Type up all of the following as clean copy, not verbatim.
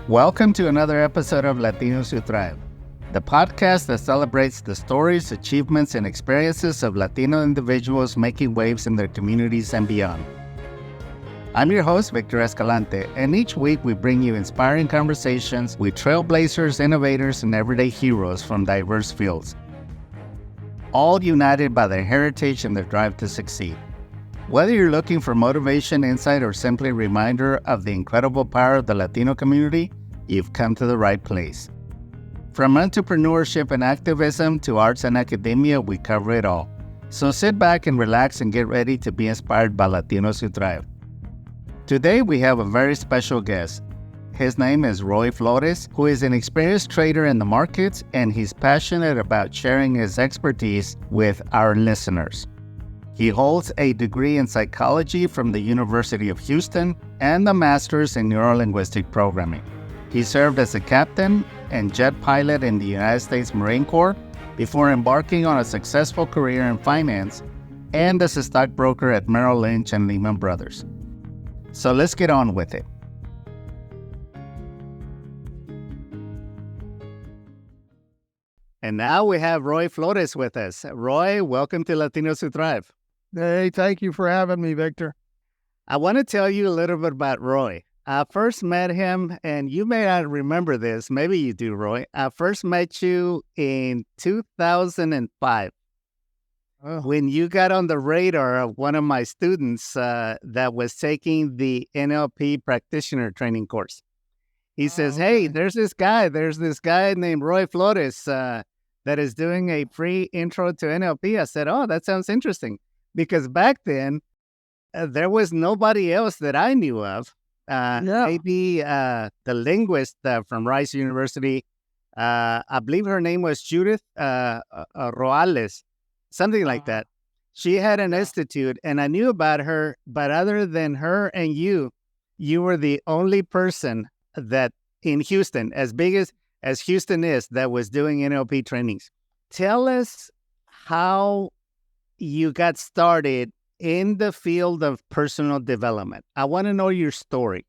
Welcome to another episode of Latinos Who Thrive, the podcast that celebrates the stories, achievements, and experiences of Latino individuals making waves in their communities and beyond. I'm your host, Victor Escalante, and each week we bring you inspiring conversations with trailblazers, innovators, and everyday heroes from diverse fields, all united by their heritage and their drive to succeed. Whether you're looking for motivation, insight, or simply a reminder of the incredible power of the Latino community, you've come to the right place. From entrepreneurship and activism to arts and academia, we cover it all. So sit back and relax and get ready to be inspired by Latinos Who Thrive. Today we have a very special guest. His name is Roy Flores, who is an experienced trader in the markets, and he's passionate about sharing his expertise with our listeners. He holds a degree in psychology from the University of Houston and a master's in neurolinguistic programming. He served as a captain and jet pilot in the United States Marine Corps before embarking on a successful career in finance and as a stockbroker at Merrill Lynch and Lehman Brothers. So let's get on with it. And now we have Roy Flores with us. Roy, welcome to Latinos Who Thrive. Hey, thank you for having me, Victor. I want to tell you a little bit about Roy. I first met him, and you may not remember this. Maybe you do, Roy. I first met you in 2005 when you got on the radar of one of my students that was taking the NLP practitioner training course. He says, hey, there's this guy named Roy Flores that is doing a free intro to NLP. I said, oh, that sounds interesting. Because back then, there was nobody else that I knew of. Maybe the linguist from Rice University, I believe her name was Judith Roales, something like that. She had an institute, and I knew about her, but other than her and you were the only person that in Houston, as big as Houston is, that was doing NLP trainings. Tell us how you got started in the field of personal development. I want to know your story.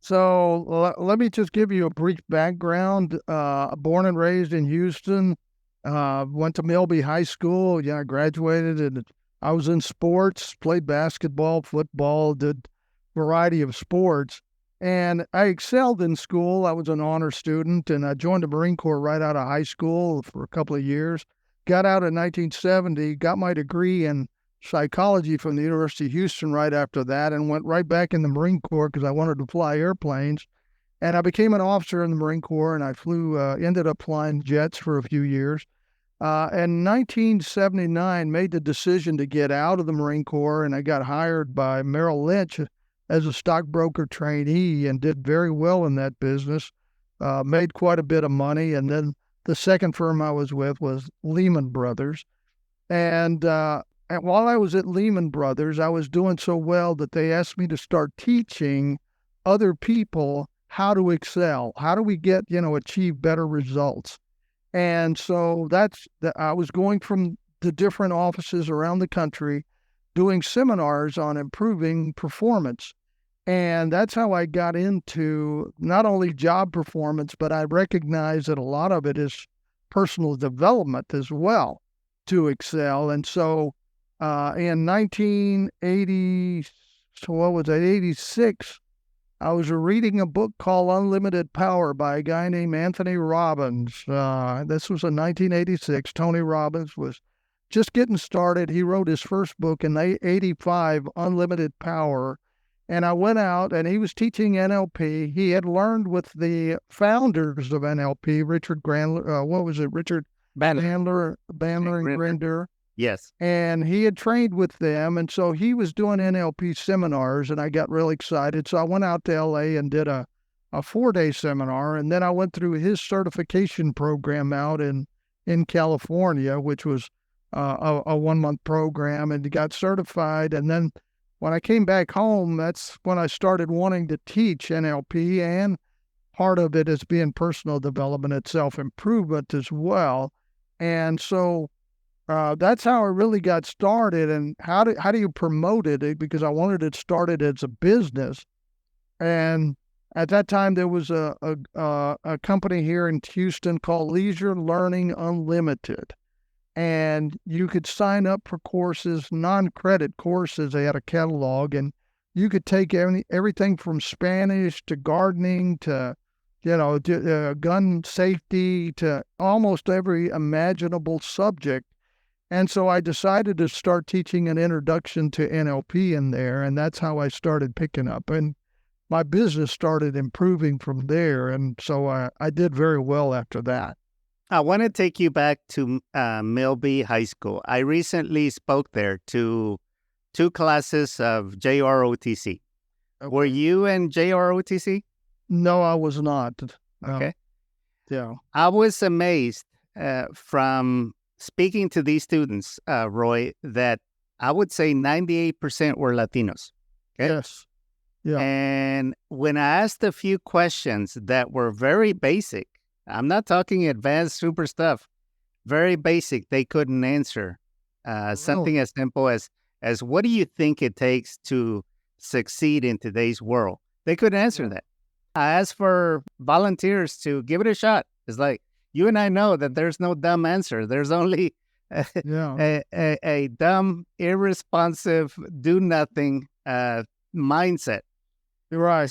So let me just give you a brief background. Born and raised in Houston, went to Milby High School. I graduated, and I was in sports, played basketball, football, did a variety of sports. And I excelled in school. I was an honor student, and I joined the Marine Corps right out of high school for a couple of years. Got out in 1970, got my degree in psychology from the University of Houston right after that, and went right back in the Marine Corps because I wanted to fly airplanes. And I became an officer in the Marine Corps, and I ended up flying jets for a few years. In 1979, made the decision to get out of the Marine Corps, and I got hired by Merrill Lynch as a stockbroker trainee and did very well in that business, made quite a bit of money. And then the second firm I was with was Lehman Brothers. And while I was at Lehman Brothers, I was doing so well that they asked me to start teaching other people how to excel. How do we achieve better results? And so I was going from the different offices around the country doing seminars on improving performance. And that's how I got into not only job performance, but I recognize that a lot of it is personal development as well to excel. And so in 1986, I was reading a book called Unlimited Power by a guy named Anthony Robbins. This was in 1986. Tony Robbins was just getting started. He wrote his first book in 1985, Unlimited Power. And I went out, and he was teaching NLP. He had learned with the founders of NLP, Richard Bandler and Grinder. Yes. And he had trained with them, and so he was doing NLP seminars, and I got really excited. So I went out to LA and did a 4-day seminar, and then I went through his certification program out in California, which was a 1-month program, and got certified. And then when I came back home, that's when I started wanting to teach NLP, and part of it is being personal development and self-improvement as well. And so that's how I really got started. And how do you promote it? Because I wanted it started as a business. And At that time, there was a company here in Houston called Leisure Learning Unlimited, and you could sign up for courses, non-credit courses. They had a catalog, and you could take everything from Spanish to gardening to, gun safety to almost every imaginable subject. And so I decided to start teaching an introduction to NLP in there, and that's how I started picking up. And my business started improving from there, and so I did very well after that. I want to take you back to Milby High School. I recently spoke there to 2 classes of JROTC. Okay. Were you in JROTC? No, I was not. No. Okay. Yeah. I was amazed from speaking to these students, Roy, that I would say 98% were Latinos. Okay? Yes. Yeah. And when I asked a few questions that were very basic, I'm not talking advanced super stuff, very basic, they couldn't answer. Something as simple as what do you think it takes to succeed in today's world? They couldn't answer that. I asked for volunteers to give it a shot. It's like, you and I know that there's no dumb answer. There's only a dumb, irresponsive, do-nothing mindset. Right.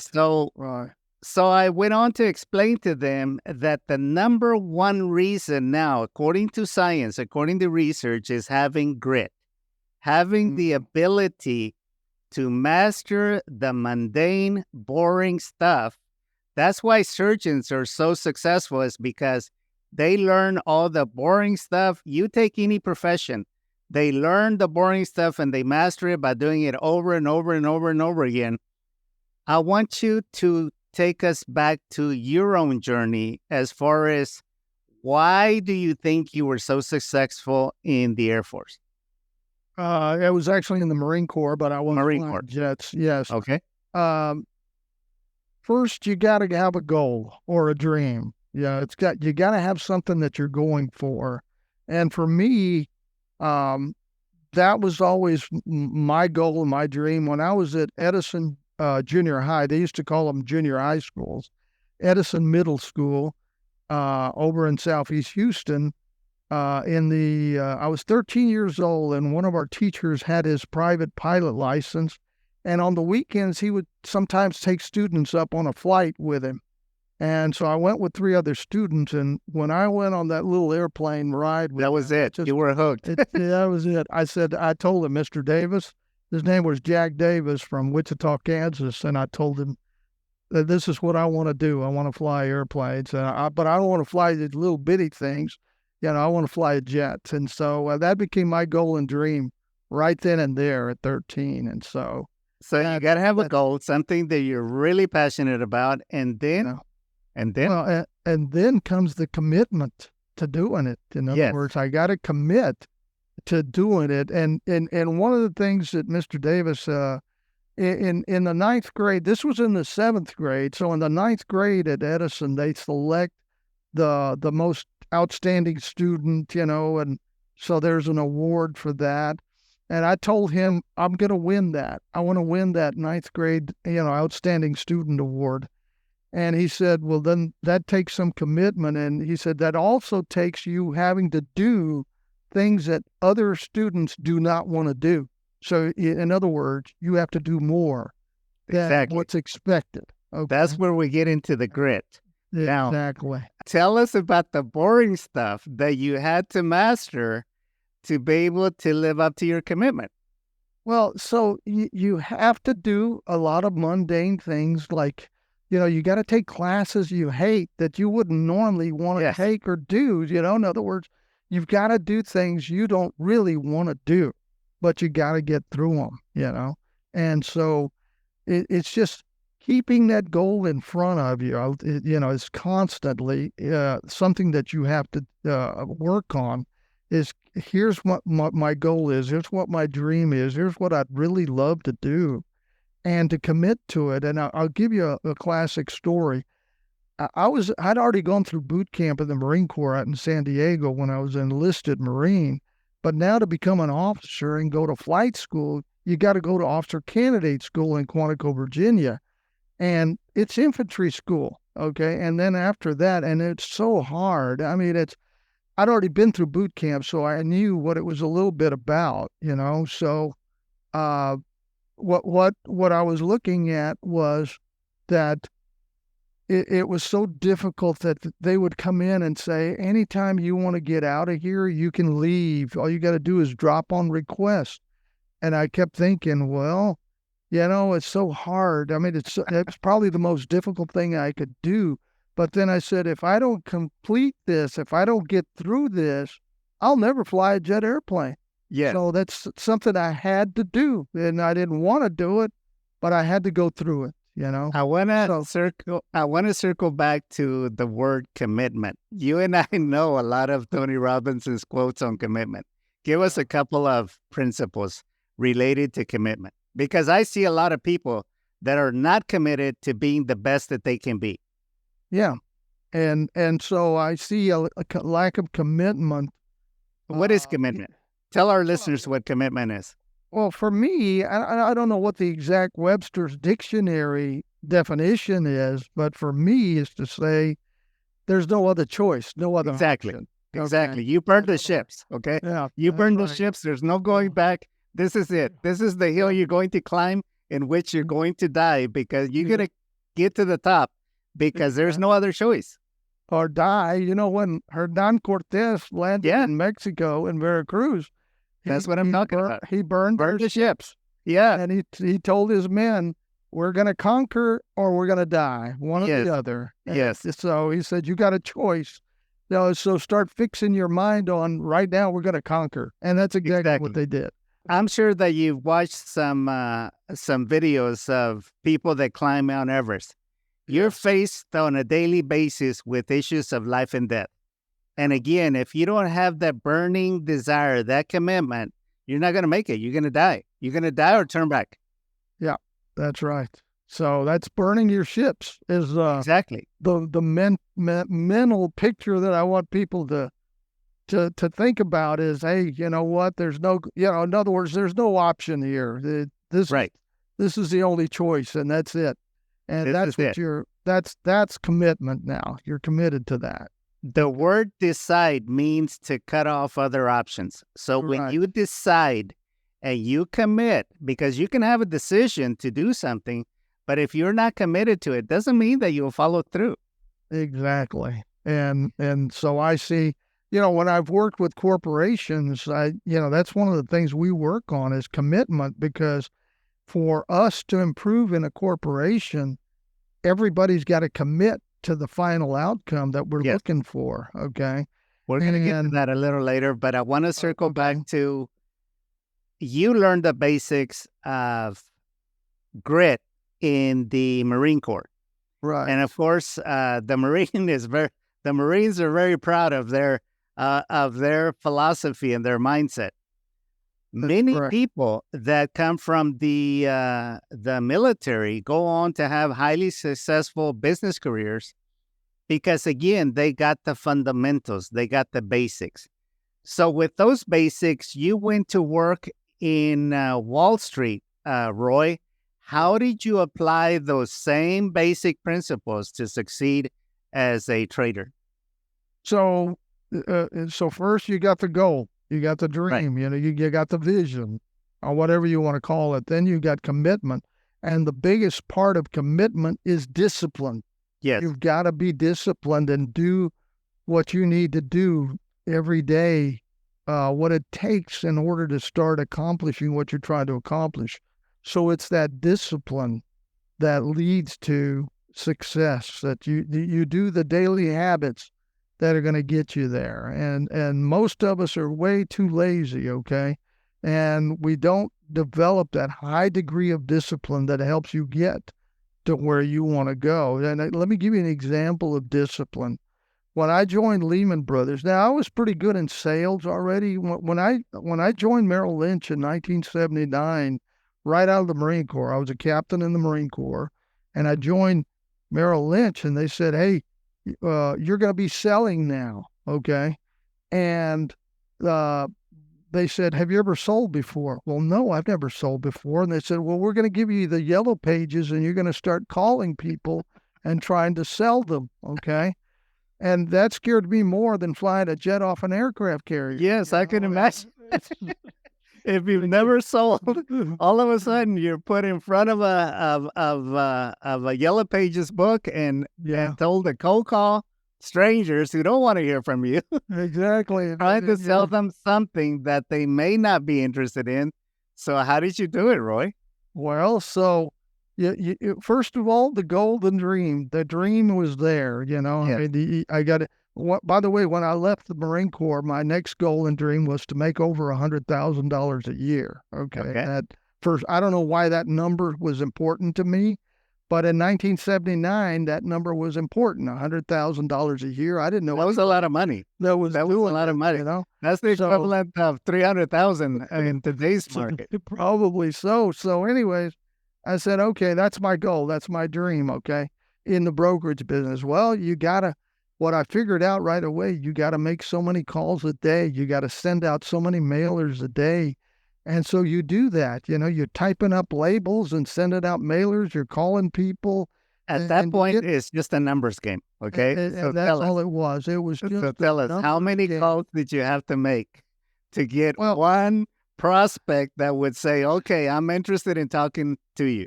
So I went on to explain to them that the number one reason now, according to science, according to research, is having grit, having the ability to master the mundane, boring stuff. That's why surgeons are so successful, is because they learn all the boring stuff. You take any profession, they learn the boring stuff and they master it by doing it over and over and over and over again. I want you to take us back to your own journey as far as why do you think you were so successful in the Air Force? I was actually in the Marine Corps, but I wasn't Marine flying Corps. jets. Yes. Okay. First, you got to have a goal or a dream. Yeah, you got to have something that you're going for. And for me, that was always my goal and my dream. When I was at Edison Junior High, they used to call them junior high schools, Edison Middle School, over in Southeast Houston. I was 13 years old, and one of our teachers had his private pilot license. And on the weekends, he would sometimes take students up on a flight with him. And so I went with 3 other students. And when I went on that little airplane ride, that was it. You were hooked. That was it. I told him, Mr. Davis, his name was Jack Davis from Wichita, Kansas. And I told him that this is what I want to do. I want to fly airplanes, but I don't want to fly these little bitty things. I want to fly a jet. And so that became my goal and dream right then and there at 13. And so you got to have a goal, something that you're really passionate about. And then? And then comes the commitment to doing it. In other words, I got to commit to doing it. And one of the things that Mr. Davis, in the 9th grade, this was in the 7th grade. So in the 9th grade at Edison, they select the most outstanding student, and so there's an award for that. And I told him, I'm going to win that. I want to win that 9th grade, outstanding student award. And he said, well, then that takes some commitment. And he said, that also takes you having to do things that other students do not want to do. So in other words, you have to do more than what's expected. Okay? That's where we get into the grit. Exactly. Now, tell us about the boring stuff that you had to master to be able to live up to your commitment. Well, so you have to do a lot of mundane things like, you got to take classes you hate that you wouldn't normally want to take or do. In other words, you've got to do things you don't really want to do, but you got to get through them, And so it's just keeping that goal in front of you, is constantly something that you have to work on. Is here's what my goal is. Here's what my dream is. Here's what I'd really love to do, and to commit to it. And I'll give you a classic story. I'd already gone through boot camp in the Marine Corps out in San Diego when I was an enlisted Marine. But now to become an officer and go to flight school, you got to go to officer candidate school in Quantico, Virginia. and it's infantry school. Okay. And then after that, and it's so hard. I mean, I'd already been through boot camp, so I knew what it was a little bit about, So, uh, what I was looking at was that it was so difficult that they would come in and say, anytime you want to get out of here, you can leave. All you got to do is drop on request. And I kept thinking, well, it's so hard. I mean, it's probably the most difficult thing I could do. But then I said, if I don't complete this, if I don't get through this, I'll never fly a jet airplane. Yeah. So that's something I had to do. And I didn't want to do it, but I had to go through it. I want to circle back to the word commitment. You and I know a lot of Tony Robinson's quotes on commitment. Give us a couple of principles related to commitment, because I see a lot of people that are not committed to being the best that they can be. Yeah. And so I see a lack of commitment. What is commitment? Tell our listeners what commitment is. Well, for me, I don't know what the exact Webster's dictionary definition is, but for me, is to say there's no other choice, no other option. Exactly. You burned the ships, okay? Yeah. You burned the ships. There's no going back. This is it. This is the hill you're going to climb, in which you're going to die, because you're going to get to the top, because there's no other choice. Or die. When Hernan Cortez landed in Mexico, in Veracruz, that's what I'm talking about. He burned the ships. Yeah. And he told his men, we're going to conquer or we're going to die, one or the other. Yes. So he said, you got a choice. So start fixing your mind on, right now we're going to conquer. And that's exactly what they did. I'm sure that you've watched some videos of people that climb Mount Everest. You're faced on a daily basis with issues of life and death. And again, if you don't have that burning desire, that commitment, you're not going to make it. You're going to die. You're going to die or turn back. Yeah, that's right. So that's burning your ships is exactly the mental picture that I want people to think about is, hey, you know what? There's no, in other words, there's no option here. This is the only choice, and that's it. And that's commitment now. You're committed to that. The word decide means to cut off other options. So when you decide and you commit, because you can have a decision to do something, but if you're not committed to it, doesn't mean that you'll follow through. Exactly. And so I see, when I've worked with corporations, that's one of the things we work on is commitment, because for us to improve in a corporation, everybody's got to commit to the final outcome that we're looking for. Okay. We're going to get to that a little later, but I want to circle back to, you learned the basics of grit in the Marine Corps. Right. And of course, the Marines are very proud of their philosophy and their mindset. Many people that come from the military go on to have highly successful business careers because, again, they got the fundamentals, they got the basics. So with those basics, you went to work in Wall Street, Roy. How did you apply those same basic principles to succeed as a trader? So first you got the goal. You got the dream, you got the vision, or whatever you want to call it. Then you got commitment. And the biggest part of commitment is discipline. Yes. You've got to be disciplined and do what you need to do every day, what it takes in order to start accomplishing what you're trying to accomplish. So it's that discipline that leads to success, that you do the daily habits that are going to get you there. And most of us are way too lazy, okay? And we don't develop that high degree of discipline that helps you get to where you want to go. And let me give you an example of discipline. When I joined Lehman Brothers, now I was pretty good in sales already. When I joined Merrill Lynch in 1979, right out of the Marine Corps, I was a captain in the Marine Corps, and I joined Merrill Lynch, and they said, hey, you're going to be selling now, okay? And they said, "Have you ever sold before?" Well, no, I've never sold before. And they said, "Well, we're going to give you the yellow pages and you're going to start calling people and trying to sell them." Okay. And that scared me more than flying a jet off an aircraft carrier. Yes, I can imagine. If you've never sold, all of a sudden you're put in front of a Yellow Pages book and told to cold call strangers who don't want to hear from you, Exactly. trying to sell them something that they may not be interested in. So how did you do it, Roy? Well, so first of all, the golden dream. The dream was there. Yes. I got it. By the way, when I left the Marine Corps, my next goal and dream was to make over $100,000 a year. Okay. That first, I don't know why that number was important to me, but in 1979, that number was important. $100,000 a year. I didn't know That was a lot of money. that was a lot of money. That's the equivalent of 300,000 in today's market. Probably so. So, anyways, I said, okay, that's my goal. That's my dream. Okay. In the brokerage business. Well, what I figured out right away, you got to make so many calls a day. You got to send out so many mailers a day. And so you do that. You're typing up labels and sending out mailers. You're calling people. At that point, it's just a numbers game. Okay. And that's all it was. It was just. So tell us, how many calls did you have to make to get one prospect that would say, okay, I'm interested in talking to you?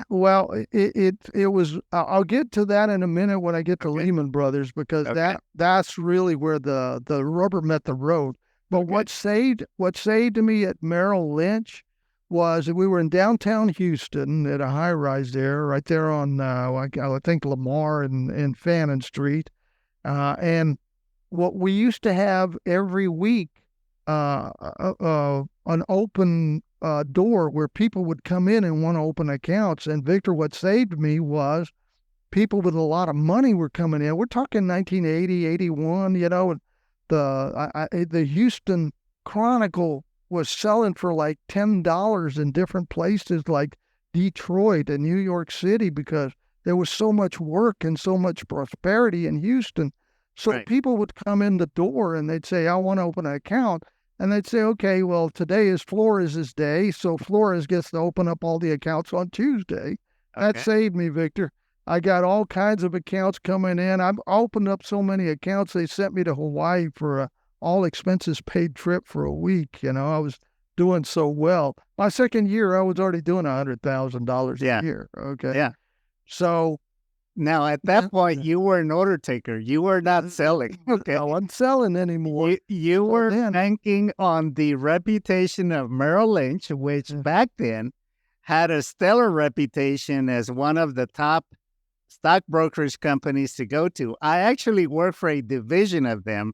Well, it was. I'll get to that in a minute when I get to Lehman Brothers, because that's really where the rubber met the road. But what saved me at Merrill Lynch was we were in downtown Houston at a high rise there, right there on I think Lamar and Fannin Street, and what we used to have every week, an open door where people would come in and want to open accounts. And Victor, what saved me was people with a lot of money were coming in. We're talking 1980, 81, and the Houston Chronicle was selling for like $10 in different places like Detroit and New York City, because there was so much work and so much prosperity in Houston. So people would come in the door and they'd say, I want to open an account. And they'd say, okay, well, today is Flores' day, so Flores gets to open up all the accounts on Tuesday. That saved me, Victor. I got all kinds of accounts coming in. I've opened up so many accounts, they sent me to Hawaii for a all expenses paid trip for a week. I was doing so well. My second year, I was already doing $100,000 a year. Okay. Yeah. So now, at that point, you were an order taker. You were not selling. Okay. I wasn't selling anymore. You were banking on the reputation of Merrill Lynch, which back then had a stellar reputation as one of the top stock brokerage companies to go to. I actually worked for a division of them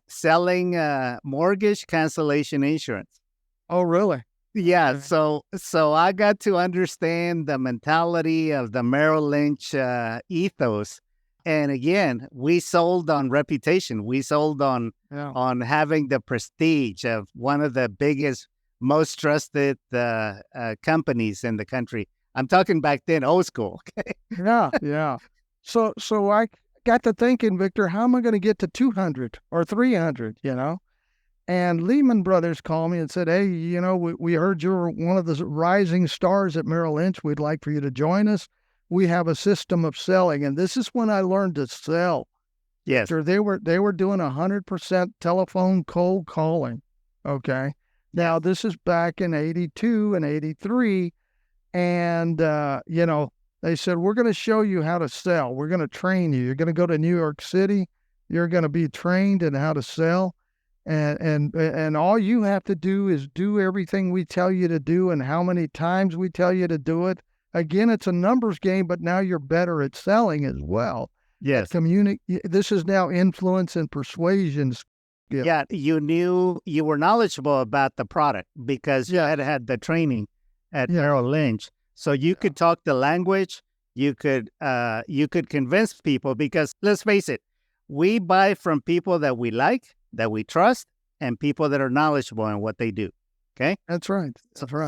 selling mortgage cancellation insurance. Oh, really? Yeah, so I got to understand the mentality of the Merrill Lynch ethos, and again, we sold on reputation. We sold on having the prestige of one of the biggest, most trusted companies in the country. I'm talking back then, old school. Okay. Yeah. So I got to thinking, Victor, how am I going to get to 200 or 300? And Lehman Brothers called me and said, hey, we heard you're one of the rising stars at Merrill Lynch. We'd like for you to join us. We have a system of selling. And this is when I learned to sell. Yes. So they were doing 100% telephone cold calling. Okay. Now, this is back in 82 and 83. And, they said, we're going to show you how to sell. We're going to train you. You're going to go to New York City. You're going to be trained in how to sell. And all you have to do is do everything we tell you to do and how many times we tell you to do it. Again, it's a numbers game, but now you're better at selling as well. Yes. This is now influence and persuasion. Yeah, you were knowledgeable about the product because you had the training at Merrill Lynch. So you could talk the language, you could convince people, because let's face it, we buy from people that we like, that we trust, and people that are knowledgeable in what they do. Okay? That's right.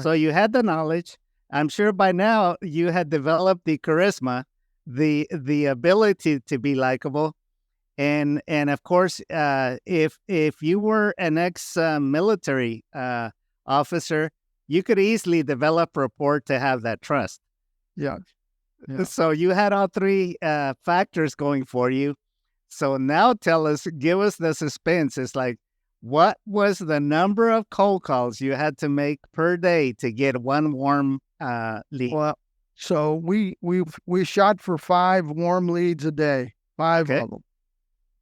So you had the knowledge. I'm sure by now you had developed the charisma, the ability to be likable. And of course, if you were an ex military officer, you could easily develop rapport to have that trust. Yeah. Yeah. So you had all three factors going for you. So now tell us, give us the suspense. It's like, what was the number of cold calls you had to make per day to get one warm lead? Well, so we shot for 5 warm leads a day, 5 Okay. of them.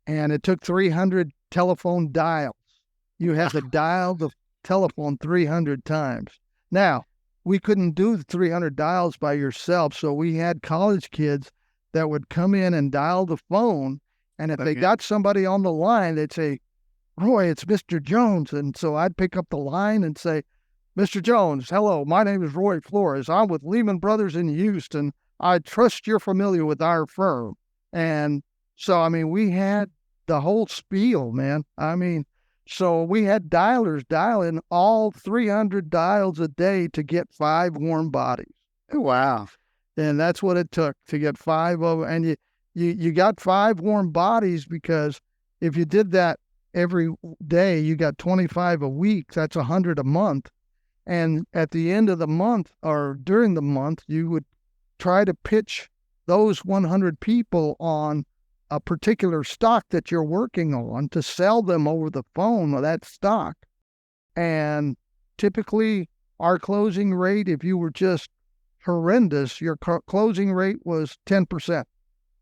And it took 300 telephone dials. You had to dial the telephone 300 times. Now, we couldn't do the 300 dials by yourself, so we had college kids that would come in and dial the phone, and if they Okay. got somebody on the line, they'd say, "Roy, it's Mr. Jones." And so I'd pick up the line and say, "Mr. Jones, hello, my name is Roy Flores. I'm with Lehman Brothers in Houston. I trust you're familiar with our firm." And so, I mean, we had the whole spiel, man. I mean, so we had dialers dialing all 300 dials a day to get 5 warm bodies. Wow. And that's what it took to get 5 of them. And you got 5 warm bodies because if you did that every day, you got 25 a week. That's 100 a month. And at the end of the month or during the month, you would try to pitch those 100 people on a particular stock that you're working on to sell them over the phone of that stock. And typically, our closing rate, if you were just horrendous, your closing rate was 10%.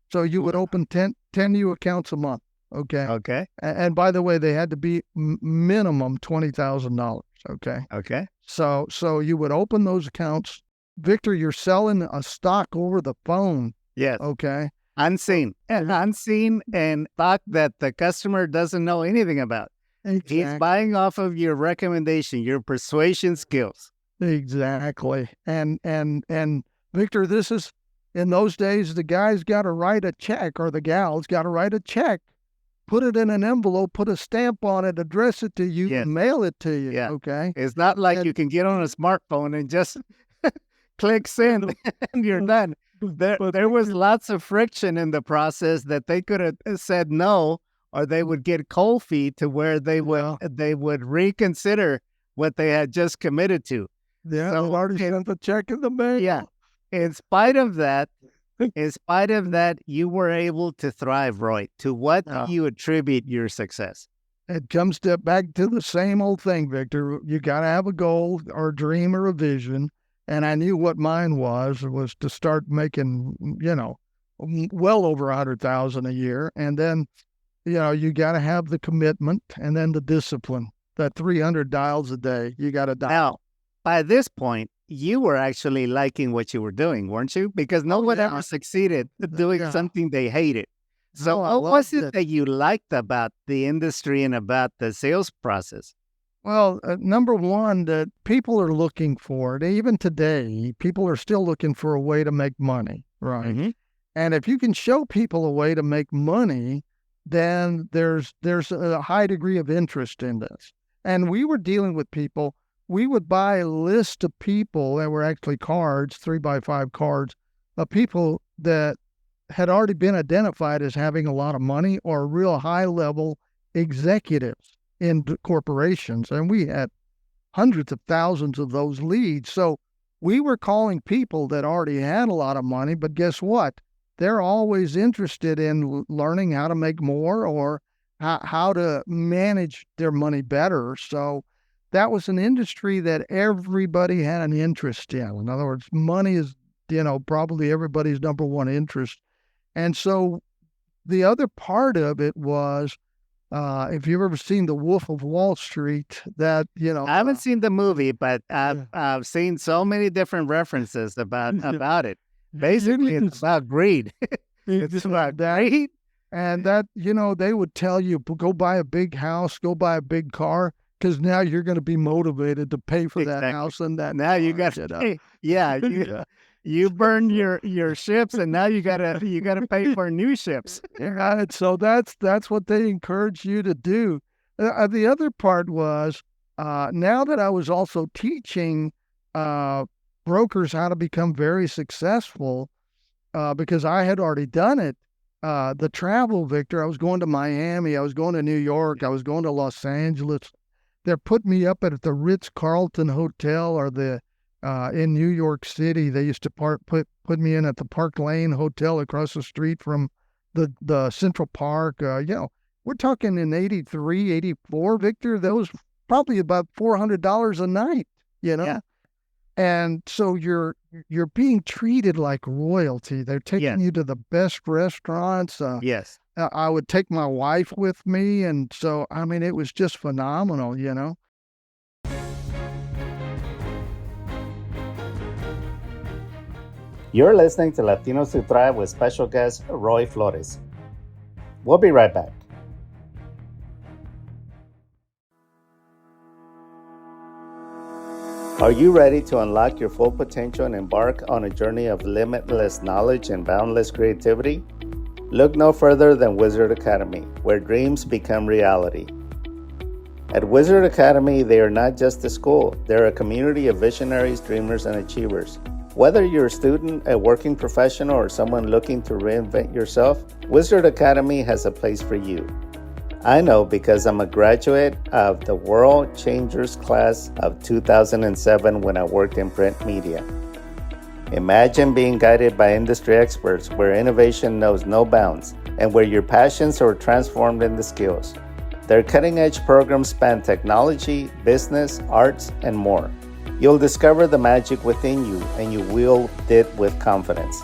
So you would open 10 new accounts a month. Okay. Okay. And by the way, they had to be minimum $20,000. Okay. Okay. So you would open those accounts. Victor, you're selling a stock over the phone. Yes. Okay. Unseen and stock that the customer doesn't know anything about. Exactly. He's buying off of your recommendation, your persuasion skills. Exactly. And Victor, this is in those days, the guy's got to write a check or the gal's got to write a check, put it in an envelope, put a stamp on it, address it to you, Yes. mail it to you. Yeah. Okay. It's not like you can get on a smartphone and just click send and you're done. There was lots of friction in the process that they could have said no, or they would get cold feet to where they would reconsider what they had just committed to. Yeah, they've already sent the check in the mail. Yeah. In spite of that, you were able to thrive, Roy. To what do you attribute your success? It comes back to the same old thing, Victor. You got to have a goal or a dream or a vision. And I knew what mine was to start making, well over 100,000 a year. And then, you got to have the commitment and then the discipline. That 300 dials a day, you got to dial. Now, by this point, you were actually liking what you were doing, weren't you? Because no one ever succeeded doing something they hated. So what was it that you liked about the industry and about the sales process? Well, number one, that people are looking for it. Even today, people are still looking for a way to make money, right? Mm-hmm. And if you can show people a way to make money, then there's a high degree of interest in this. And we were dealing with people. We would buy a list of people that were actually cards, 3x5 cards, of people that had already been identified as having a lot of money or real high-level executives in corporations. And we had hundreds of thousands of those leads. So we were calling people that already had a lot of money, but guess what? They're always interested in learning how to make more or how to manage their money better. So that was an industry that everybody had an interest in. In other words, money is, probably everybody's number one interest. And so the other part of it was, if you've ever seen The Wolf of Wall Street, that, I haven't seen the movie, but I've seen so many different references about it. Basically, it's about greed. It's about greed. And that, they would tell you, go buy a big house, go buy a big car, because now you're going to be motivated to pay for that house and that. Now you got to pay. Yeah, you burn your ships, and now you gotta pay for new ships. Yeah, so that's what they encourage you to do. The other part was now that I was also teaching brokers how to become very successful, because I had already done it. the travel, Victor, I was going to Miami, I was going to New York, I was going to Los Angeles. They're putting me up at the Ritz-Carlton Hotel or the in New York City. They used to put me in at the Park Lane Hotel across the street from the Central Park. We're talking in 83, 84, Victor. That was probably about $400 a night, Yeah. And so you're being treated like royalty. They're taking Yes. you to the best restaurants. Yes. I would take my wife with me, and so I mean, it was just phenomenal. You're listening to Latinos Who Thrive with special guest Roy Flores. We'll be right back. Are you ready to unlock your full potential and embark on a journey of limitless knowledge and boundless creativity? Look no further than Wizard Academy, where dreams become reality. At Wizard Academy, they are not just a school, they're a community of visionaries, dreamers, and achievers. Whether you're a student, a working professional, or someone looking to reinvent yourself, Wizard Academy has a place for you. I know because I'm a graduate of the World Changers class of 2007 when I worked in print media. Imagine being guided by industry experts where innovation knows no bounds and where your passions are transformed into skills. Their cutting-edge programs span technology, business, arts, and more. You'll discover the magic within you and you wield it with confidence.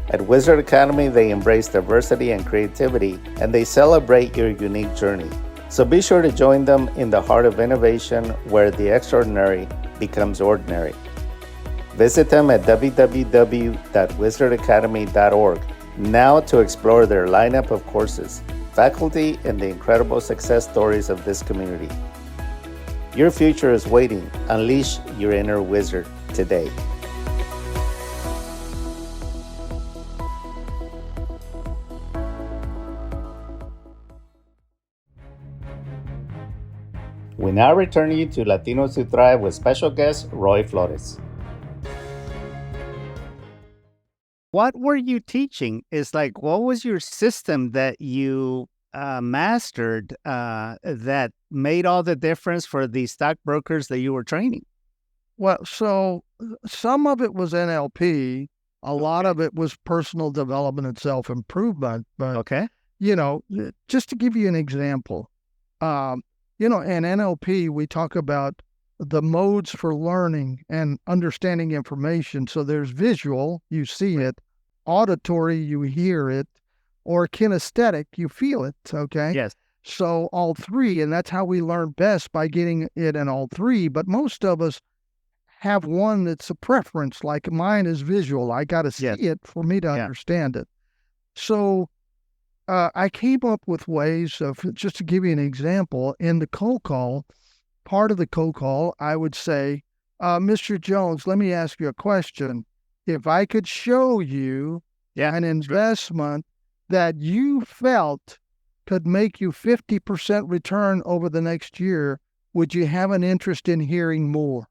At Wizard Academy, they embrace diversity and creativity, and they celebrate your unique journey. So be sure to join them in the heart of innovation, where the extraordinary becomes ordinary. Visit them at www.wizardacademy.org now to explore their lineup of courses, faculty, and the incredible success stories of this community. Your future is waiting. Unleash your inner wizard today. We now return you to Latinos Who Thrive with special guest Roy Flores. What were you teaching? What was your system that you mastered that made all the difference for the stockbrokers that you were training? Well, so some of it was NLP. A lot of it was personal development and self-improvement. But, Okay. Just to give you an example, in NLP, we talk about the modes for learning and understanding information. So there's visual, you see it, auditory, you hear it, or kinesthetic, you feel it, okay? Yes. So all three, and that's how we learn best, by getting it in all three. But most of us have one that's a preference, like mine is visual. I got to see it for me to understand it. So I came up with ways of, just to give you an example, in the cold call, part of the cold call, I would say, Mr. Jones, let me ask you a question. If I could show you an investment that you felt could make you 50% return over the next year, would you have an interest in hearing more?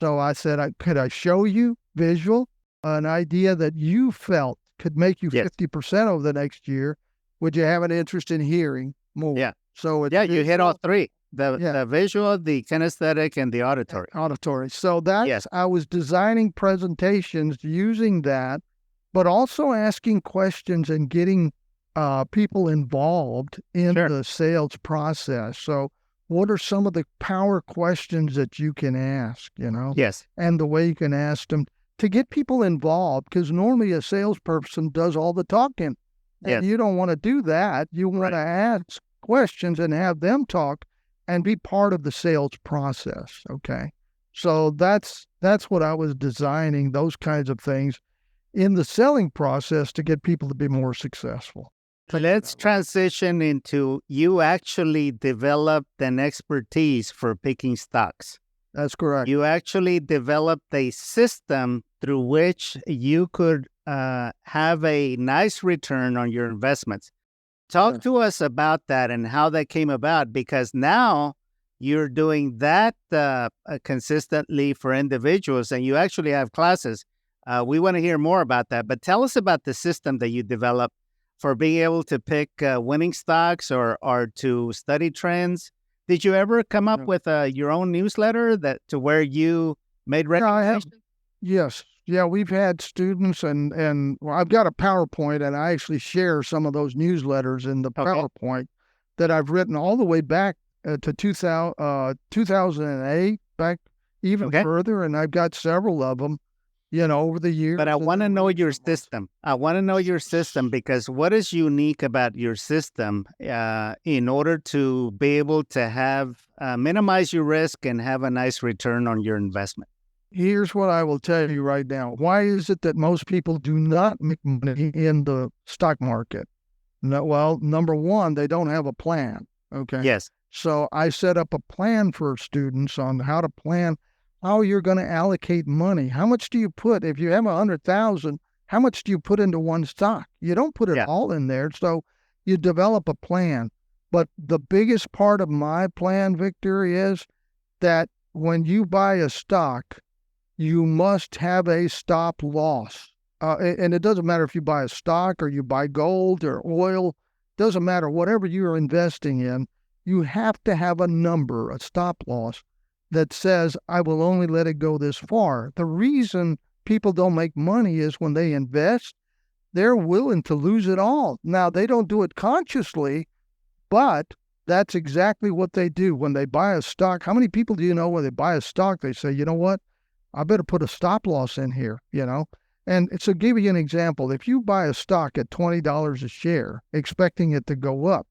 So I said, could I show you visual an idea that you felt could make you 50% over the next year? Would you have an interest in hearing more? Yeah. So you hit all three: the visual, the kinesthetic, and the auditory. So that's I was designing presentations using that, but also asking questions and getting people involved in the sales process. So what are some of the power questions that you can ask, Yes. And the way you can ask them to get people involved, because normally a salesperson does all the talking. And you don't want to do that. You want to ask questions and have them talk and be part of the sales process, okay? So that's what I was designing, those kinds of things in the selling process to get people to be more successful. Let's transition into, you actually developed an expertise for picking stocks. That's correct. You actually developed a system through which you could have a nice return on your investments. Talk to us about that and how that came about, because now you're doing that consistently for individuals, and you actually have classes. We want to hear more about that, but tell us about the system that you developed for being able to pick winning stocks or to study trends. Did you ever come up Yeah. with your own newsletter that to where you made Yeah, I have. recommendations? Yes. Yeah, we've had students and well, I've got a PowerPoint and I actually share some of those newsletters in the Okay. PowerPoint that I've written all the way back to 2008, back even Okay. further. And I've got several of them, over the years. But I And want to then know your recent ones. system. I want to know your system because what is unique about your system in order to be able to have minimize your risk and have a nice return on your investment? Here's what I will tell you right now. Why is it that most people do not make money in the stock market? No, well, number one, they don't have a plan. Okay. Yes. So I set up a plan for students on how to plan how you're going to allocate money. How much do you put? If you have 100,000, how much do you put into one stock? You don't put it Yeah. all in there. So you develop a plan. But the biggest part of my plan, Victor, is that when you buy a stock, you must have a stop loss. And it doesn't matter if you buy a stock or you buy gold or oil, doesn't matter, whatever you're investing in, you have to have a number, a stop loss that says, I will only let it go this far. The reason people don't make money is when they invest, they're willing to lose it all. Now, they don't do it consciously, but that's exactly what they do. When they buy a stock, how many people do you know when they buy a stock, they say, you know what? I better put a stop loss in here, And so give you an example. If you buy a stock at $20 a share, expecting it to go up,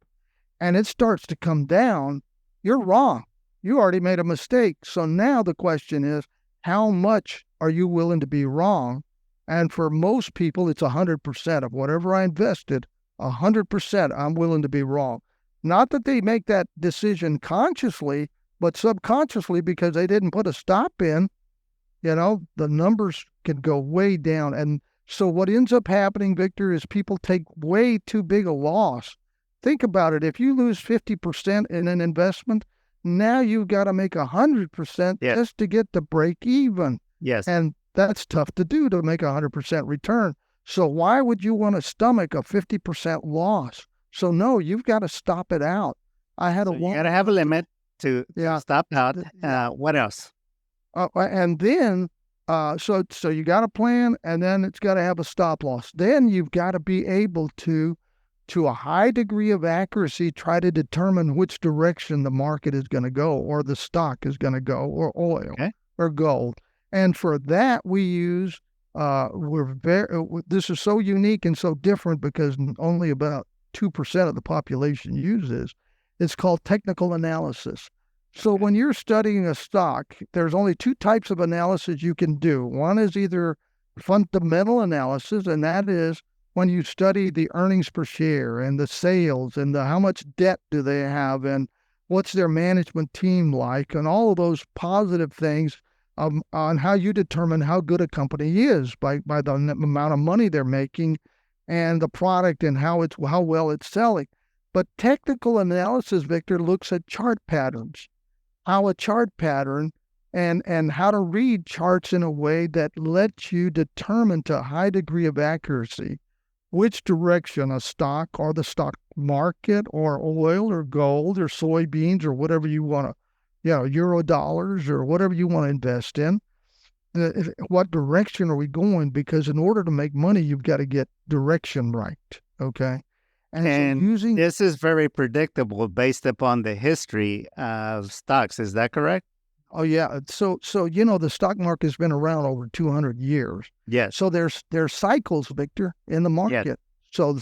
and it starts to come down, you're wrong. You already made a mistake. So now the question is, how much are you willing to be wrong? And for most people, it's 100% of whatever I invested, 100% I'm willing to be wrong. Not that they make that decision consciously, but subconsciously because they didn't put a stop in. The numbers can go way down. And so what ends up happening, Victor, is people take way too big a loss. Think about it. If you lose 50% in an investment, now you've got to make 100% Yes. just to get to break even. Yes. And that's tough to do, to make 100% return. So why would you want to stomach a 50% loss? So no, you've got to stop it out. I had You got to have a limit to Yeah. stop out. Yeah. What else? And then, so you got a plan, and then it's got to have a stop loss. Then you've got to be able to a high degree of accuracy, try to determine which direction the market is going to go, or the stock is going to go, or oil, or gold. And for that, we use. This is so unique and so different because only about 2% of the population uses. It's called technical analysis. So when you're studying a stock, there's only two types of analysis you can do. One is either fundamental analysis, and that is when you study the earnings per share and the sales and how much debt do they have and what's their management team like and all of those positive things on how you determine how good a company is by the amount of money they're making and the product and how well it's selling. But technical analysis, Victor, looks at chart patterns. How a chart pattern and how to read charts in a way that lets you determine to a high degree of accuracy which direction a stock or the stock market or oil or gold or soybeans or whatever you want to, euro dollars or whatever you want to invest in. What direction are we going? Because in order to make money, you've got to get direction right. Okay. And so this is very predictable based upon the history of stocks. Is that correct? Oh yeah. So the stock market has been around over 200 years. Yes. So there's cycles, Victor, in the market. Yes. So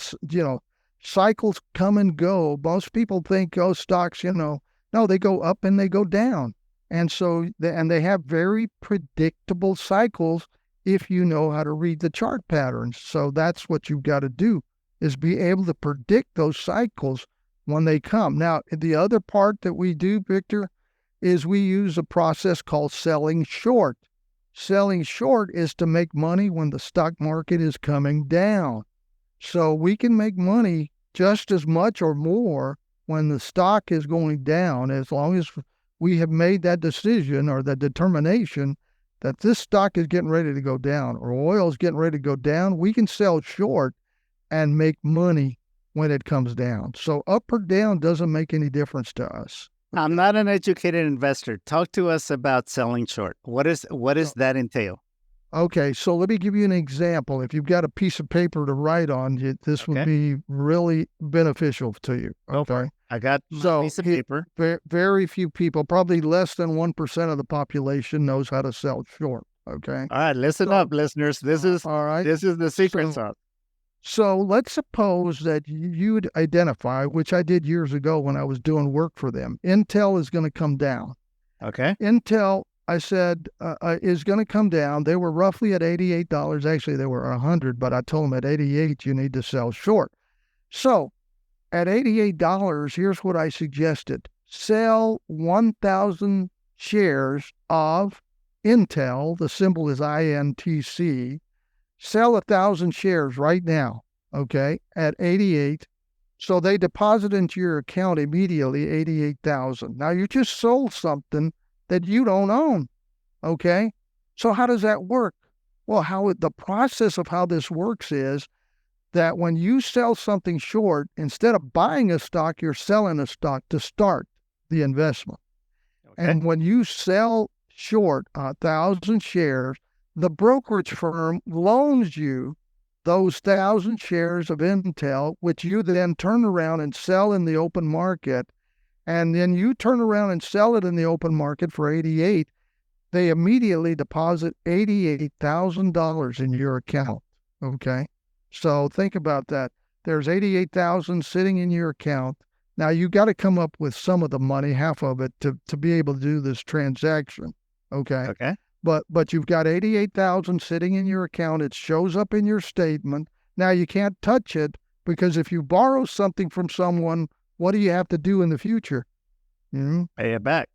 cycles come and go. Most people think, stocks, no, they go up and they go down. And so they have very predictable cycles if you know how to read the chart patterns. So that's what you've got to do, is be able to predict those cycles when they come. Now, the other part that we do, Victor, is we use a process called selling short. Selling short is to make money when the stock market is coming down. So we can make money just as much or more when the stock is going down, as long as we have made that decision or the determination that this stock is getting ready to go down or oil is getting ready to go down. We can sell short and make money when it comes down. So up or down doesn't make any difference to us. I'm not an educated investor. Talk to us about selling short. What does that entail? Okay, so let me give you an example. If you've got a piece of paper to write on, this would be really beneficial to you. Okay, I got my piece of paper. Very few people, probably less than 1% of the population, knows how to sell short. Okay. All right, listen up, listeners. This is all right. This is the secret sauce. So let's suppose that you'd identify, which I did years ago when I was doing work for them. Intel is going to come down. Okay. Intel, I said, is going to come down. They were roughly at $88. Actually, they were 100, but I told them at 88, you need to sell short. So at $88, here's what I suggested. Sell 1,000 shares of Intel. The symbol is INTC. Sell 1,000 shares right now, okay, at 88. So they deposit into your account immediately 88,000. Now you just sold something that you don't own, okay? So how does that work? Well, the process of how this works is that when you sell something short, instead of buying a stock, you're selling a stock to start the investment. Okay. And when you sell short 1,000 shares, the brokerage firm loans you those 1,000 shares of Intel, which you then turn around and sell in the open market, and then you turn around and sell it in the open market for 88, they immediately deposit $88,000 in your account. Okay? So think about that. There's $88,000 sitting in your account. Now you got to come up with some of the money, half of it, to be able to do this transaction. Okay? Okay. But you've got $88,000 sitting in your account. It shows up in your statement. Now you can't touch it because if you borrow something from someone, what do you have to do in the future? Pay it back.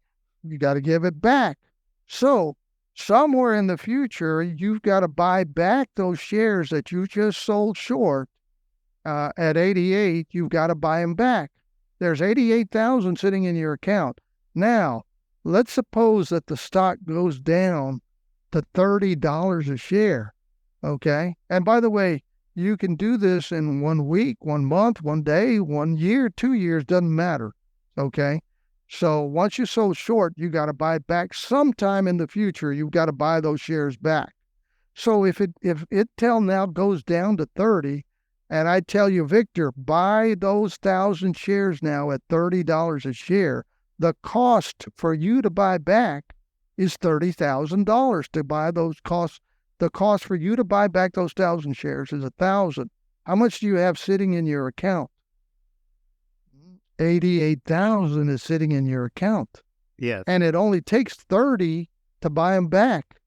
You got to give it back. So somewhere in the future, you've got to buy back those shares that you just sold short at 88. You've got to buy them back. There's 88,000 sitting in your account. Now, let's suppose that the stock goes down to $30 a share, okay? And by the way, you can do this in 1 week, 1 month, 1 day, 1 year, 2 years, doesn't matter, okay? So once you sold short, you got to buy back sometime in the future. You've got to buy those shares back. So if Intel now goes down to 30, and I tell you, Victor, buy those 1,000 shares now at $30 a share, the cost for you to buy back is $30,000 to buy those costs. The cost for you to buy back those 1,000 shares is $1,000. How much do you have sitting in your account? 88,000 is sitting in your account. Yes. And it only takes 30 to buy them back.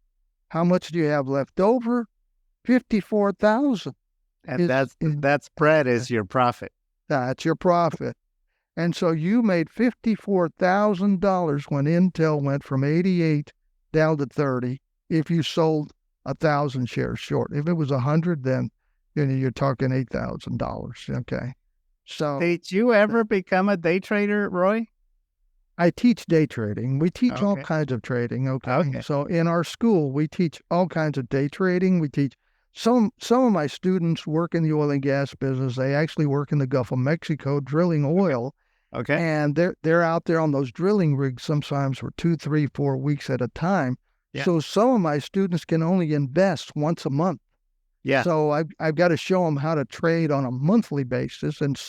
How much do you have left over? 54,000. And that spread is your profit. That's your profit. And so you made $54,000 when Intel went from 88 down to 30 if you sold 1,000 shares short. If it was 100, then you're talking $8,000. Okay. So did you ever become a day trader, Roy? I teach day trading. We teach all kinds of trading. Okay. So in our school, we teach all kinds of day trading. We teach some of my students work in the oil and gas business. They actually work in the Gulf of Mexico drilling oil. Okay. And they're out there on those drilling rigs sometimes for 2, 3, 4 weeks at a time. Yeah. So some of my students can only invest once a month. Yeah. So I've got to show them how to trade on a monthly basis. And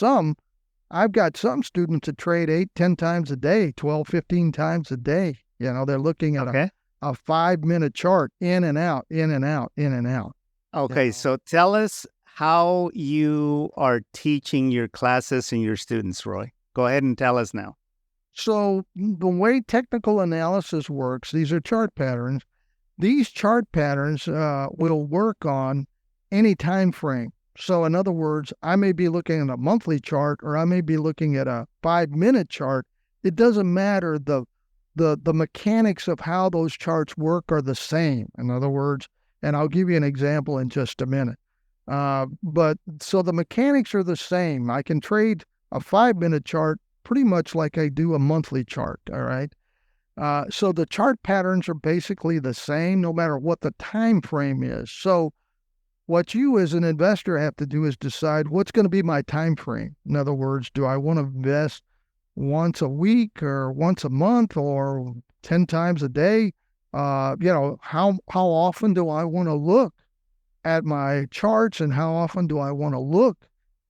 I've got some students that trade 8, 10 times a day, 12, 15 times a day. They're looking at a 5-minute chart, in and out, in and out, in and out. Okay. So tell us how you are teaching your classes and your students, Roy. Go ahead and tell us now. So the way technical analysis works, these are chart patterns. These chart patterns will work on any time frame. So in other words, I may be looking at a monthly chart or I may be looking at a 5-minute chart. It doesn't matter. The mechanics of how those charts work are the same. In other words, and I'll give you an example in just a minute. But so the mechanics are the same. I can trade a 5-minute chart pretty much like I do a monthly chart, all right? So the chart patterns are basically the same no matter what the time frame is. So What you as an investor have to do is decide what's going to be my time frame. In other words, do I want to invest once a week or once a month or 10 times a day? How often do I want to look at my charts and how often do I want to look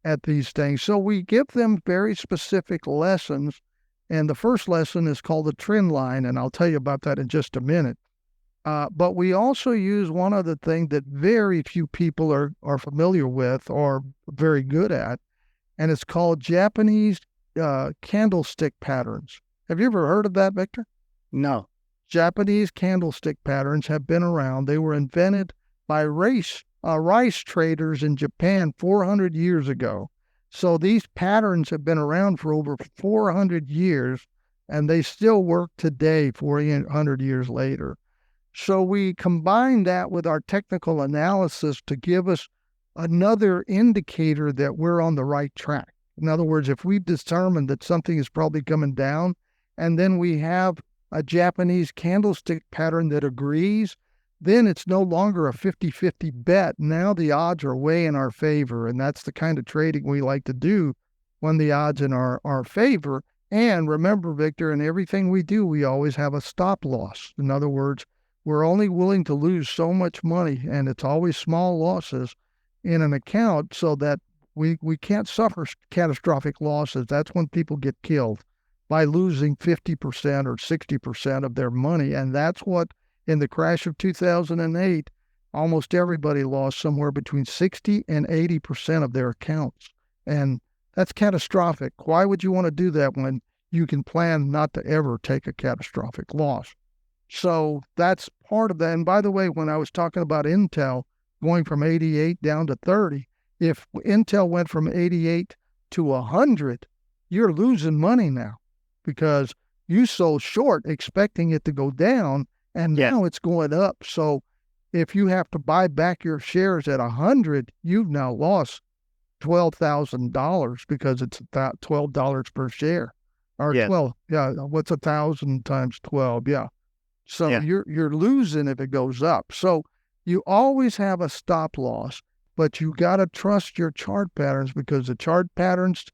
at these things? So we give them very specific lessons. And the first lesson is called the trend line. And I'll tell you about that in just a minute. But we also use one other thing that very few people are familiar with or very good at, and it's called Japanese candlestick patterns. Have you ever heard of that, Victor? No. Japanese candlestick patterns have been around. They were invented by rice traders in Japan 400 years ago. So these patterns have been around for over 400 years, and they still work today, 400 years later. So we combine that with our technical analysis to give us another indicator that we're on the right track. In other words, if we've determined that something is probably coming down, and then we have a Japanese candlestick pattern that agrees, then it's no longer a 50-50 bet. Now the odds are way in our favor, and that's the kind of trading we like to do when the odds in our favor. And remember, Victor, in everything we do, we always have a stop loss. In other words, we're only willing to lose so much money, and it's always small losses in an account so that we can't suffer catastrophic losses. That's when people get killed, by losing 50% or 60% of their money. And that's what, in the crash of 2008, almost everybody lost somewhere between 60 and 80% of their accounts. And that's catastrophic. Why would you want to do that when you can plan not to ever take a catastrophic loss? So that's part of that. And by the way, when I was talking about Intel going from 88 down to 30, if Intel went from 88 to 100, you're losing money now because you sold short expecting it to go down, and now it's going up. So if you have to buy back your shares at 100, you've now lost $12,000 because it's about $12 per share. Or 12, what's 1,000 times 12? Yeah. So you're losing if it goes up. So you always have a stop loss, but you got to trust your chart patterns because the chart patterns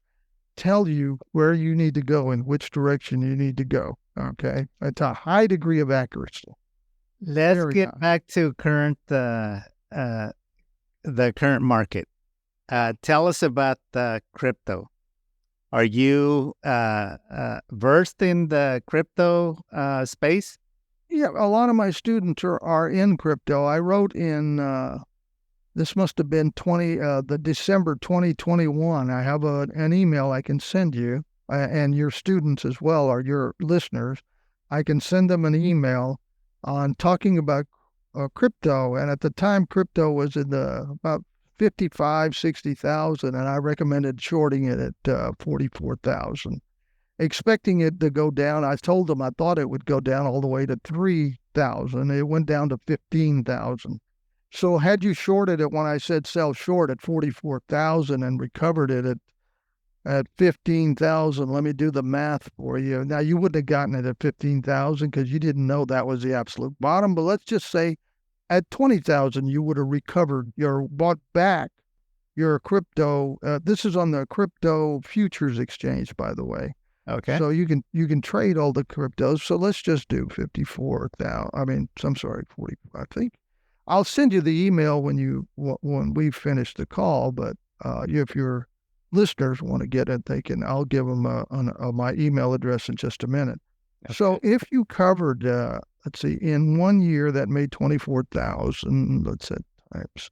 tell you where you need to go and which direction you need to go. Okay, it's a high degree of accuracy. Let's get back to the current market. Tell us about the crypto. Are you versed in the crypto space? Yeah, a lot of my students are in crypto. I wrote in, this must have been the December 2021. I have an email I can send you, and your students as well, or your listeners. I can send them an email on talking about crypto. And at the time, crypto was in about 55, 60,000, and I recommended shorting it at 44,000. Expecting it to go down. I told them I thought it would go down all the way to 3,000. It went down to 15,000. So had you shorted it when I said sell short at 44,000 and recovered it at 15,000, let me do the math for you. Now you wouldn't have gotten it at 15,000 because you didn't know that was the absolute bottom. But let's just say at 20,000 you would have recovered bought back your crypto. This is on the crypto futures exchange, by the way. Okay. So you can trade all the cryptos. So let's just do 54,000. I'm sorry, 40. I think I'll send you the email when we finish the call. But if your listeners want to get it, I'll give them my email address in just a minute. Okay. So if you covered, let's see, in 1 year that made 24,000. Let's say times,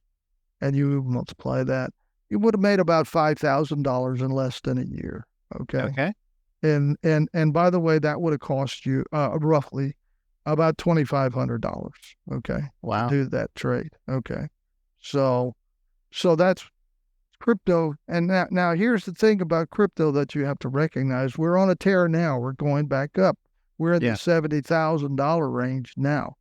and you multiply that, you would have made about $5,000 in less than a year. Okay. Okay. And by the way, that would have cost you roughly about $2,500. Okay. Wow. To do that trade. Okay. So that's crypto. And now here's the thing about crypto that you have to recognize. We're on a tear now. We're going back up. We're in the $70,000 range now.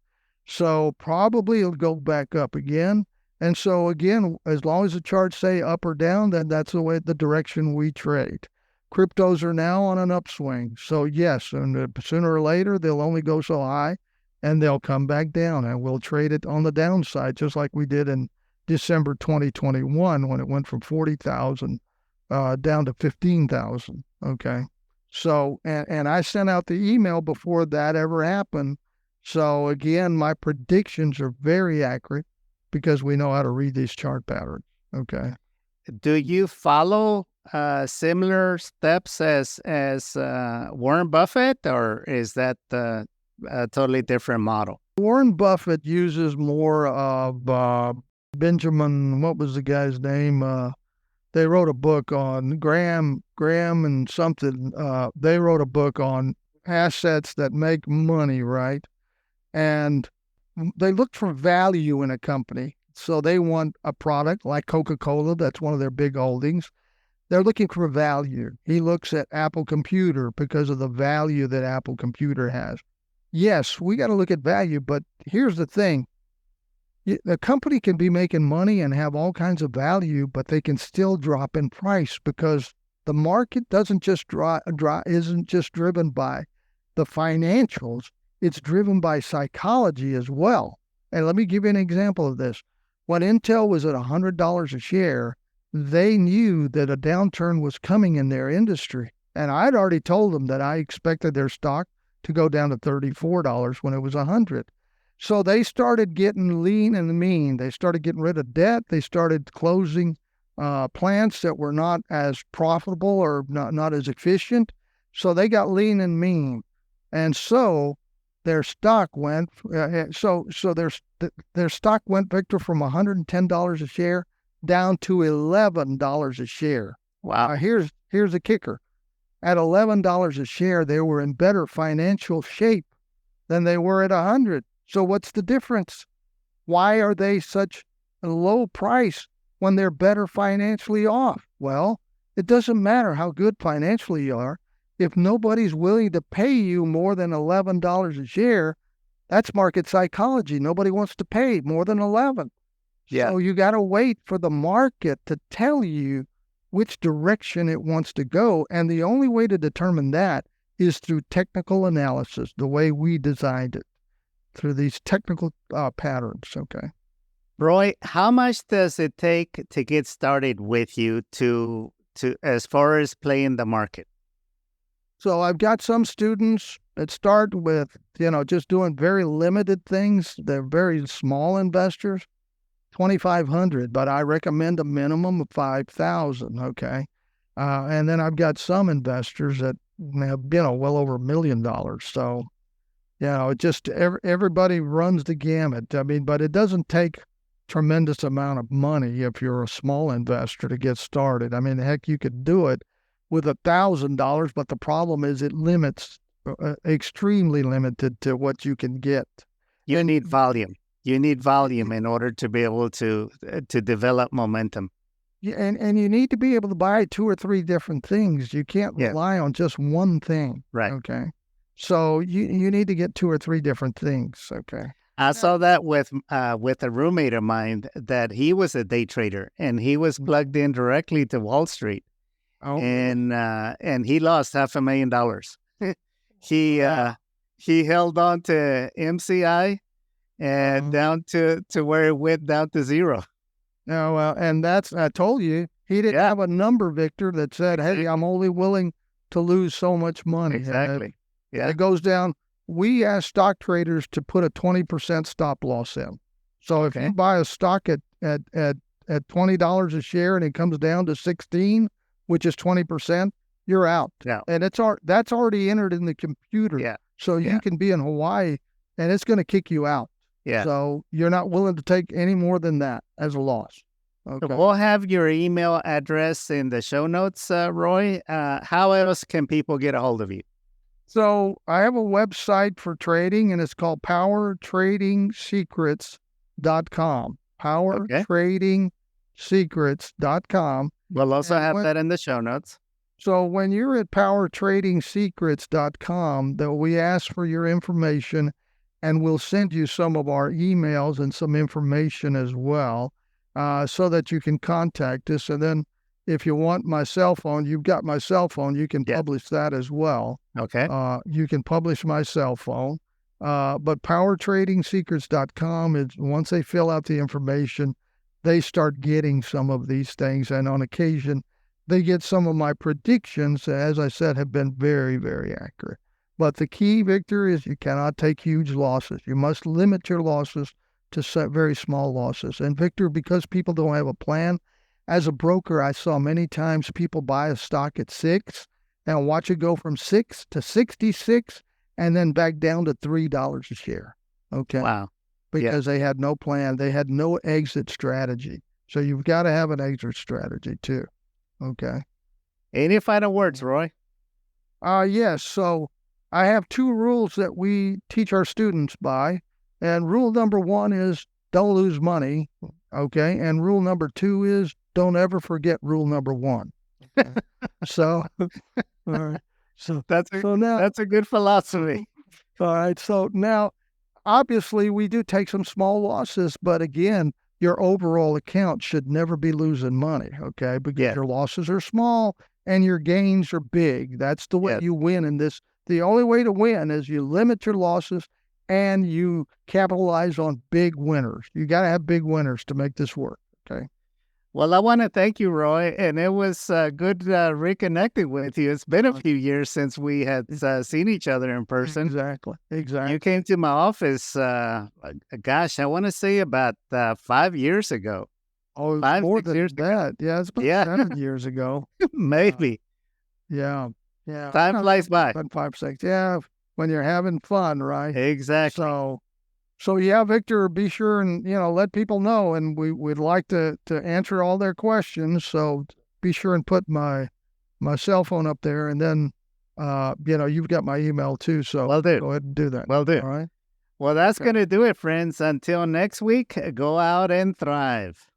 So probably it'll go back up again. And so again, as long as the charts say up or down, then that's the direction we trade. Cryptos are now on an upswing. So yes, and sooner or later, they'll only go so high and they'll come back down, and we'll trade it on the downside, just like we did in December 2021 when it went from 40,000 down to 15,000. Okay. So, and I sent out the email before that ever happened. So again, my predictions are very accurate because we know how to read these chart patterns. Okay. Do you follow similar steps as Warren Buffett, or is that a totally different model? Warren Buffett uses more of Benjamin, what was the guy's name? They wrote a book on Graham and something. They wrote a book on assets that make money, right? And they look for value in a company. So they want a product like Coca-Cola. That's one of their big holdings. They're looking for value. He looks at Apple Computer because of the value that Apple Computer has. Yes, we got to look at value, but here's the thing. The company can be making money and have all kinds of value, but they can still drop in price because the market doesn't just isn't just driven by the financials. It's driven by psychology as well. And let me give you an example of this. When Intel was at $100 a share, they knew that a downturn was coming in their industry. And I'd already told them that I expected their stock to go down to $34 when it was $100. So they started getting lean and mean. They started getting rid of debt. They started closing plants that were not as profitable or not as efficient. So they got lean and mean. And so their stock went, their stock went, Victor, from $110 a share down to $11 a share. Wow. Here's the kicker. At $11 a share, they were in better financial shape than they were at 100. So what's the difference? Why are they such a low price when they're better financially off? Well, it doesn't matter how good financially you are. If nobody's willing to pay you more than $11 a share, that's market psychology. Nobody wants to pay more than 11. Yeah. So you got to wait for the market to tell you which direction it wants to go. And the only way to determine that is through technical analysis, the way we designed it, through these technical patterns. Okay. Roy, how much does it take to get started with you to as far as playing the market? So I've got some students that start with, just doing very limited things. They're very small investors, 2,500, but I recommend a minimum of 5,000. Okay. And then I've got some investors that have, well over $1 million. So, it just, everybody runs the gamut. I mean, but it doesn't take tremendous amount of money if you're a small investor to get started. I mean, heck, you could do it with $1,000, but the problem is it limits, extremely limited to what you can get. You need volume. You need volume in order to be able to develop momentum. Yeah, and you need to be able to buy 2 or 3 different things. You can't rely on just one thing. Right. Okay. So you need to get 2 or 3 different things. Okay. I saw that with a roommate of mine that he was a day trader and he was plugged in directly to Wall Street. Oh. And he lost $500,000. He held on to MCI and down to where it went down to zero. No, and that's, I told you, he didn't have a number, Victor, that said, hey, I'm only willing to lose so much money. Exactly. It goes down. We ask stock traders to put a 20% stop loss in. So if you buy a stock at $20 a share and it comes down to 16, which is 20%, you're out. Yeah. And that's already entered in the computer. Yeah. So you can be in Hawaii and it's going to kick you out. Yeah. So you're not willing to take any more than that as a loss. Okay. So we'll have your email address in the show notes, Roy. How else can people get a hold of you? So I have a website for trading, and it's called powertradingsecrets.com. Powertradingsecrets.com. We'll also have that in the show notes. So when you're at powertradingsecrets.com, we ask for your information, and we'll send you some of our emails and some information as well, so that you can contact us. And then if you want my cell phone, you've got my cell phone. You can publish that as well. Okay. You can publish my cell phone. But powertradingsecrets.com is, once they fill out the information, they start getting some of these things. And on occasion, they get some of my predictions, as I said, have been very, very accurate. But the key, Victor, is you cannot take huge losses. You must limit your losses to set very small losses. And Victor, because people don't have a plan, as a broker, I saw many times people buy a stock at 6 and watch it go from 6 to 66 and then back down to $3 a share. Okay. Wow. Because they had no plan. They had no exit strategy. So you've got to have an exit strategy too. Okay. Any final words, Roy? Yes. So I have 2 rules that we teach our students by. And rule number 1 is don't lose money. Okay. And rule number 2 is don't ever forget rule number 1. So, all right. So that's a good philosophy. All right. So now, obviously, we do take some small losses, but again, your overall account should never be losing money, okay? Because your losses are small and your gains are big. That's the way you win in this. The only way to win is you limit your losses and you capitalize on big winners. You got to have big winners to make this work, okay? Well, I want to thank you, Roy, and it was good reconnecting with you. It's been a few years since we had seen each other in person. Exactly. You came to my office, gosh, I want to say about 5 years ago. Oh, 5, more 6 than years that. Ago. Yeah, it's about 7 years ago. Maybe. Yeah. Time flies by. 5, 6. Yeah, when you're having fun, right? Exactly. So yeah, Victor, be sure and, let people know. And we'd like to answer all their questions. So be sure and put my cell phone up there. And then, you've got my email too. So will do. Go ahead and do that. Will do. All right. Well, that's going to do it, friends. Until next week, go out and thrive.